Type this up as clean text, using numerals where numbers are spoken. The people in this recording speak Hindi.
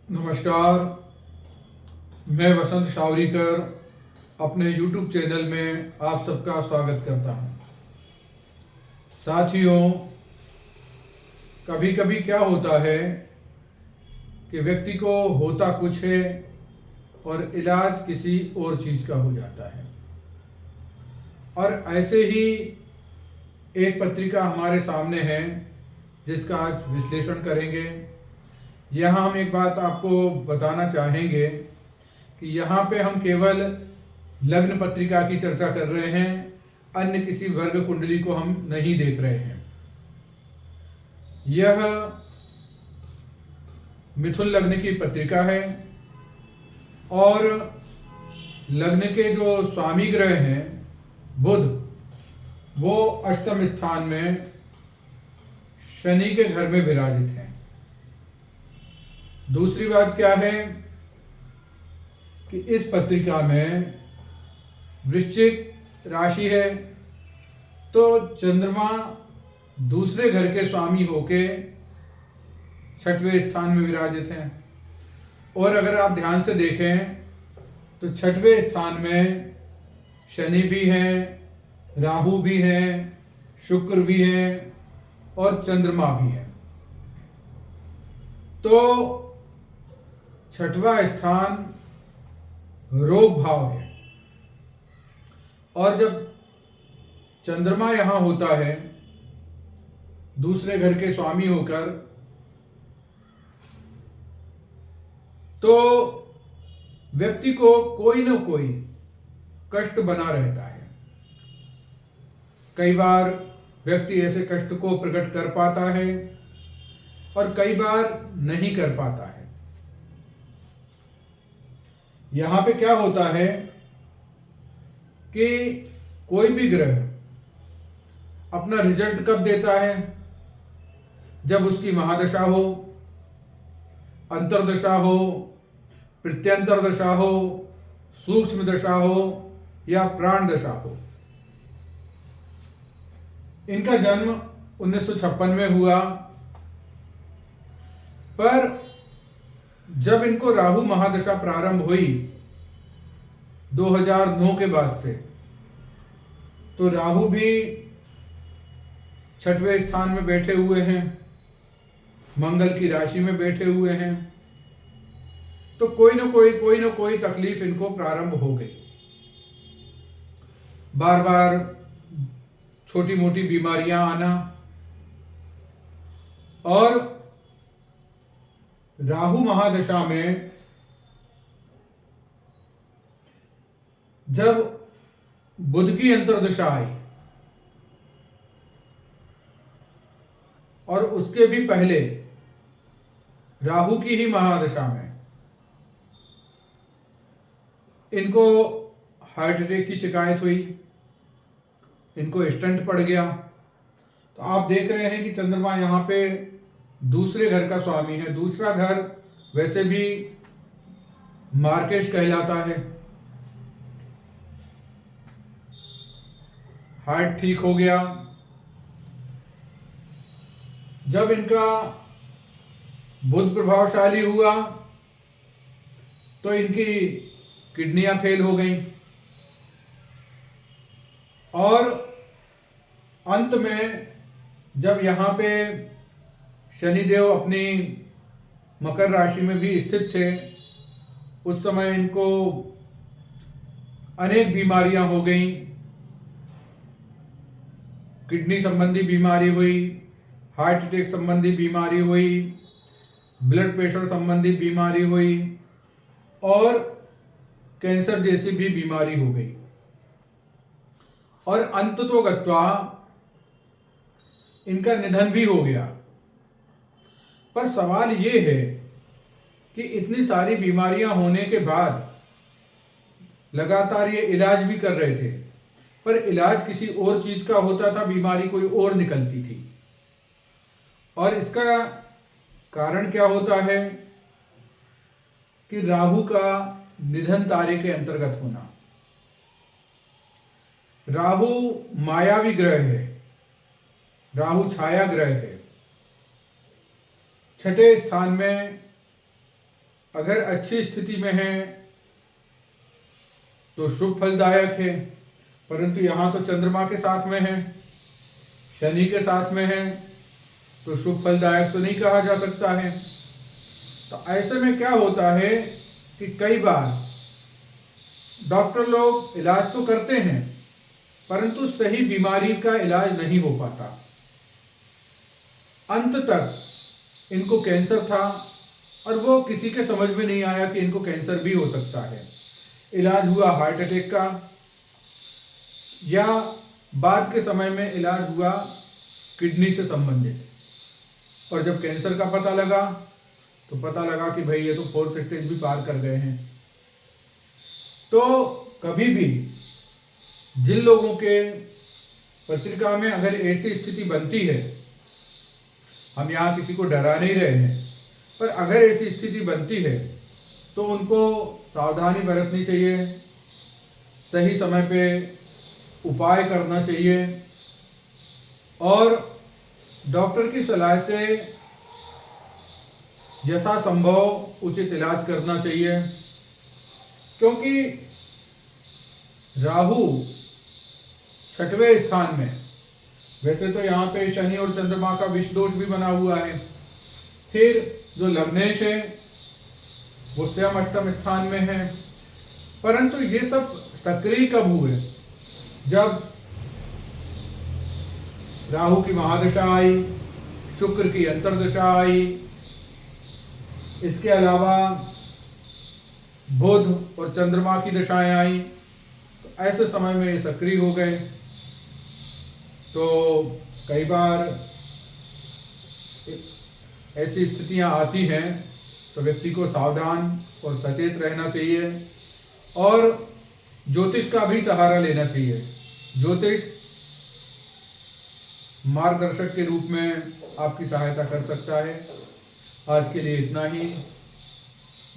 नमस्कार। मैं वसंत शावरीकर अपने YouTube चैनल में आप सबका स्वागत करता हूं। साथियों, कभी कभी क्या होता है कि व्यक्ति को होता कुछ है और इलाज किसी और चीज़ का हो जाता है। और ऐसे ही एक पत्रिका हमारे सामने है जिसका आज विश्लेषण करेंगे। यहाँ हम एक बात आपको बताना चाहेंगे कि यहाँ पे हम केवल लग्न पत्रिका की चर्चा कर रहे हैं, अन्य किसी वर्ग कुंडली को हम नहीं देख रहे हैं। यह मिथुन लग्न की पत्रिका है और लग्न के जो स्वामी ग्रह हैं बुध, वो अष्टम स्थान में शनि के घर में विराजित हैं। दूसरी बात क्या है कि इस पत्रिका में वृश्चिक राशि है, तो चंद्रमा दूसरे घर के स्वामी होके छठवें स्थान में विराजित हैं। और अगर आप ध्यान से देखें तो छठवें स्थान में शनि भी हैं, राहु भी हैं, शुक्र भी हैं और चंद्रमा भी है। तो छठवां स्थान रोग भाव है। और जब चंद्रमा यहां होता है दूसरे घर के स्वामी होकर, तो व्यक्ति को कोई न कोई कष्ट बना रहता है। कई बार व्यक्ति ऐसे कष्ट को प्रकट कर पाता है और कई बार नहीं कर पाता है। यहां पे क्या होता है कि कोई भी ग्रह अपना रिजल्ट कब देता है? जब उसकी महादशा हो, अंतर्दशा हो, प्रत्यंतर दशा हो, सूक्ष्म दशा हो या प्राण दशा हो। इनका जन्म 1956 में हुआ, पर जब इनको राहु महादशा प्रारंभ हुई 2009 के बाद से, तो राहु भी छठवें स्थान में बैठे हुए हैं, मंगल की राशि में बैठे हुए हैं। तो कोई न कोई तकलीफ इनको प्रारंभ हो गई। बार बार छोटी मोटी बीमारियां आना, और राहु महादशा में जब बुध की अंतर्दशा आई और उसके भी पहले राहु की ही महादशा में इनको हार्ट अटैक की शिकायत हुई, इनको स्टंट पड़ गया। तो आप देख रहे हैं कि चंद्रमा यहाँ पे दूसरे घर का स्वामी है। दूसरा घर वैसे भी मार्केश कहलाता है। हार्ट ठीक हो गया। जब इनका बुध प्रभावशाली हुआ तो इनकी किडनियां फेल हो गई और अंत में जब यहाँ पे शनिदेव अपनी मकर राशि में भी स्थित थे, उस समय इनको अनेक बीमारियां हो गई। किडनी संबंधी बीमारी हुई, हार्ट अटैक संबंधी बीमारी हुई, ब्लड प्रेशर संबंधी बीमारी हुई और कैंसर जैसी भी बीमारी हो गई। और अंततोगत्वा इनका निधन भी हो गया। पर सवाल ये है कि इतनी सारी बीमारियां होने के बाद लगातार ये इलाज भी कर रहे थे, पर इलाज किसी और चीज का होता था, बीमारी कोई और निकलती थी। और इसका कारण क्या होता है कि राहु का निधन तारे के अंतर्गत होना। राहु मायावी ग्रह है, राहु छाया ग्रह है। छठे स्थान में अगर अच्छी स्थिति में है तो शुभ फलदायक है, परंतु यहाँ तो चंद्रमा के साथ में है, शनि के साथ में है, तो शुभ फलदायक तो नहीं कहा जा सकता है। तो ऐसे में क्या होता है कि कई बार डॉक्टर लोग इलाज तो करते हैं परंतु सही बीमारी का इलाज नहीं हो पाता। अंत तक इनको कैंसर था और वो किसी के समझ में नहीं आया कि इनको कैंसर भी हो सकता है। इलाज हुआ हार्ट अटैक का, या बाद के समय में इलाज हुआ किडनी से संबंधित, और जब कैंसर का पता लगा तो पता लगा कि भाई ये तो 4th स्टेज भी पार कर गए हैं। तो कभी भी जिन लोगों के पत्रिका में अगर ऐसी स्थिति बनती है, हम यहाँ किसी को डरा नहीं रहे हैं, पर अगर ऐसी स्थिति बनती है तो उनको सावधानी बरतनी चाहिए, सही समय पे उपाय करना चाहिए और डॉक्टर की सलाह से यथासंभव उचित इलाज करना चाहिए। क्योंकि राहु 6वें स्थान में, वैसे तो यहाँ पे शनि और चंद्रमा का विष दोष भी बना हुआ है, फिर जो लग्नेश है वो स्वयं 8वें स्थान में है, परंतु ये सब सक्रिय कब हुए? जब राहु की महादशा आई, शुक्र की अंतर्दशा आई, इसके अलावा बुध और चंद्रमा की दशाएं आई, तो ऐसे समय में ये सक्रिय हो गए। तो कई बार ऐसी स्थितियां आती हैं तो व्यक्ति को सावधान और सचेत रहना चाहिए और ज्योतिष का भी सहारा लेना चाहिए। ज्योतिष मार्गदर्शक के रूप में आपकी सहायता कर सकता है। आज के लिए इतना ही।